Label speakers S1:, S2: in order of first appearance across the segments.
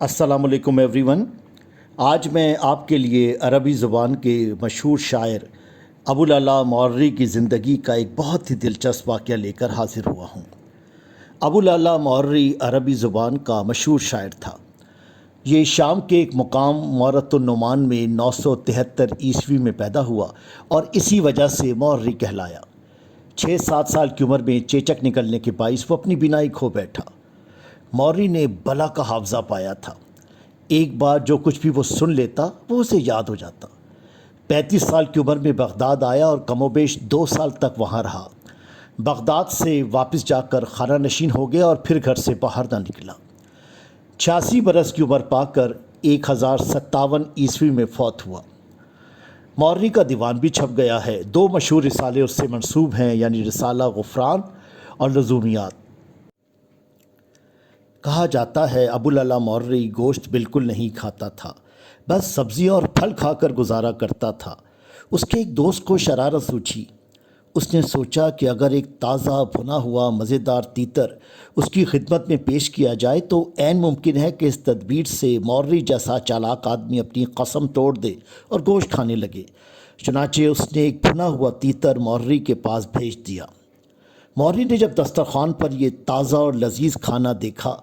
S1: السلام علیکم every one. آج میں آپ کے لیے عربی زبان کے مشہور شاعر ابوالعلا مورری کی زندگی کا ایک بہت ہی دلچسپ واقعہ لے کر حاضر ہوا ہوں۔ ابوالعلا مورری عربی زبان کا مشہور شاعر تھا۔ یہ شام کے ایک مقام مورۃ النعمان میں 973 عیسوی میں پیدا ہوا اور اسی وجہ سے مورری کہلایا۔ 6-7 سال کی عمر میں چیچک نکلنے کے باعث وہ اپنی بینائی کھو بیٹھا۔ مورری نے بلا کا حافظہ پایا تھا۔ ایک بار جو کچھ بھی وہ سن لیتا وہ اسے یاد ہو جاتا۔ 35 سال کی عمر میں بغداد آیا اور کم و بیش 2 سال تک وہاں رہا۔ بغداد سے واپس جا کر خانہ نشین ہو گیا اور پھر گھر سے باہر نہ نکلا۔ 86 برس کی عمر پا کر 1057 عیسوی میں فوت ہوا۔ مورری کا دیوان بھی چھپ گیا ہے۔ 2 مشہور رسالے اس سے منسوب ہیں، یعنی رسالہ غفران اور لزومیات۔ کہا جاتا ہے ابوالعلا مورری گوشت بالکل نہیں کھاتا تھا، بس سبزی اور پھل کھا کر گزارا کرتا تھا۔ اس کے ایک دوست کو شرارت سوچی۔ اس نے سوچا کہ اگر ایک تازہ بھنا ہوا مزیدار تیتر اس کی خدمت میں پیش کیا جائے تو عین ممکن ہے کہ اس تدبیر سے مورری جیسا چالاک آدمی اپنی قسم توڑ دے اور گوشت کھانے لگے۔ چنانچہ اس نے ایک بھنا ہوا تیتر مورری کے پاس بھیج دیا۔ مورری نے جب دسترخوان پر یہ تازہ اور لذیذ کھانا دیکھا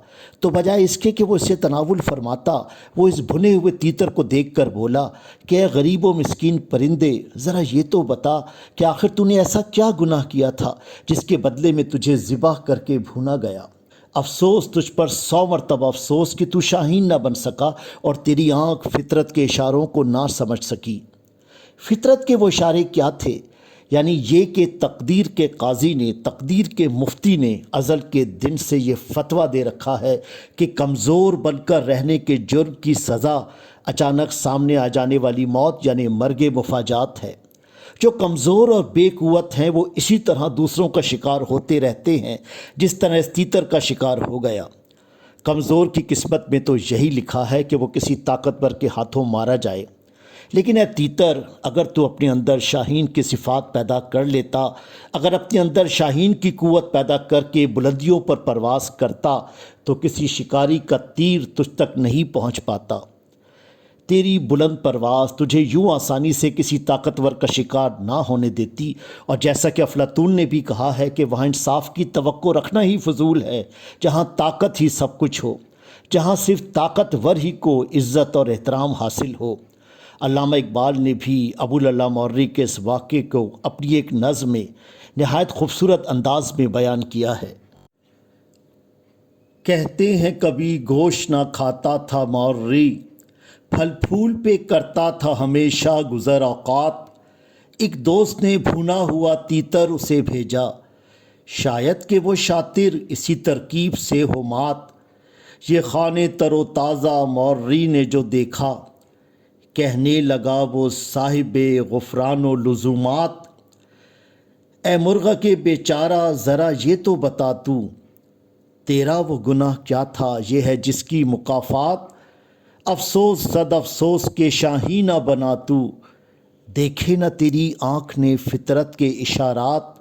S1: تو بجائے اس کے کہ وہ اسے تناول فرماتا، وہ اس بھنے ہوئے تیتر کو دیکھ کر بولا کہ اے غریب و مسکین پرندے، ذرا یہ تو بتا کہ آخر تو نے ایسا کیا گناہ کیا تھا جس کے بدلے میں تجھے ذبح کر کے بھونا گیا؟ افسوس تجھ پر 100 مرتبہ افسوس کہ تو شاہین نہ بن سکا اور تیری آنکھ فطرت کے اشاروں کو نہ سمجھ سکی۔ فطرت کے وہ اشارے کیا تھے؟ یعنی یہ کہ تقدیر کے قاضی نے، تقدیر کے مفتی نے ازل کے دن سے یہ فتویٰ دے رکھا ہے کہ کمزور بن کر رہنے کے جرم کی سزا اچانک سامنے آ جانے والی موت یعنی مرگ مفاجات ہے۔ جو کمزور اور بے قوت ہیں وہ اسی طرح دوسروں کا شکار ہوتے رہتے ہیں جس طرح اس تیتر کا شکار ہو گیا۔ کمزور کی قسمت میں تو یہی لکھا ہے کہ وہ کسی طاقتور کے ہاتھوں مارا جائے۔ لیکن اے تیتر، اگر تو اپنے اندر شاہین کی صفات پیدا کر لیتا، اگر اپنے اندر شاہین کی قوت پیدا کر کے بلندیوں پر پرواز کرتا تو کسی شکاری کا تیر تجھ تک نہیں پہنچ پاتا۔ تیری بلند پرواز تجھے یوں آسانی سے کسی طاقتور کا شکار نہ ہونے دیتی، اور جیسا کہ افلاطون نے بھی کہا ہے کہ وہاں انصاف کی توقع رکھنا ہی فضول ہے جہاں طاقت ہی سب کچھ ہو، جہاں صرف طاقتور ہی کو عزت اور احترام حاصل ہو۔ علامہ اقبال نے بھی ابوالعلا مورری کے اس واقعے کو اپنی ایک نظم میں نہایت خوبصورت انداز میں بیان کیا ہے۔ کہتے ہیں کبھی گوشت نہ کھاتا تھا مورری، پھل پھول پہ کرتا تھا ہمیشہ گزر اوقات۔ ایک دوست نے بھونا ہوا تیتر اسے بھیجا، شاید کہ وہ شاطر اسی ترکیب سے ہو مات۔ یہ خانے تر و تازہ مورری نے جو دیکھا، کہنے لگا وہ صاحب غفران و لزومات۔ اے مرغ کے بیچارہ ذرا یہ تو بتا تو، تیرا وہ گناہ کیا تھا یہ ہے جس کی مکافات؟ افسوس صد افسوس کے شاہین نہ بنا تو، دیکھے نہ تیری آنکھ نے فطرت کے اشارات۔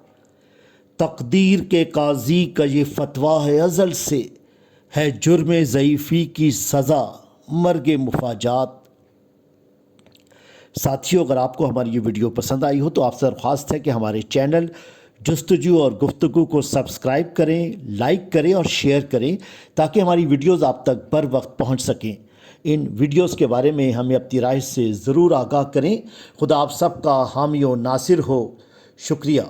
S1: تقدیر کے قاضی کا یہ فتویٰ ہے ازل سے، ہے جرم ضعیفی کی سزا مرگ مفاجات۔ ساتھیوں، اگر آپ کو ہماری یہ ویڈیو پسند آئی ہو تو آپ سے درخواست ہے کہ ہمارے چینل جستجو اور گفتگو کو سبسکرائب کریں، لائک کریں اور شیئر کریں تاکہ ہماری ویڈیوز آپ تک بر وقت پہنچ سکیں۔ ان ویڈیوز کے بارے میں ہمیں اپنی رائے سے ضرور آگاہ کریں۔ خدا آپ سب کا حامی و ناصر ہو۔ شکریہ۔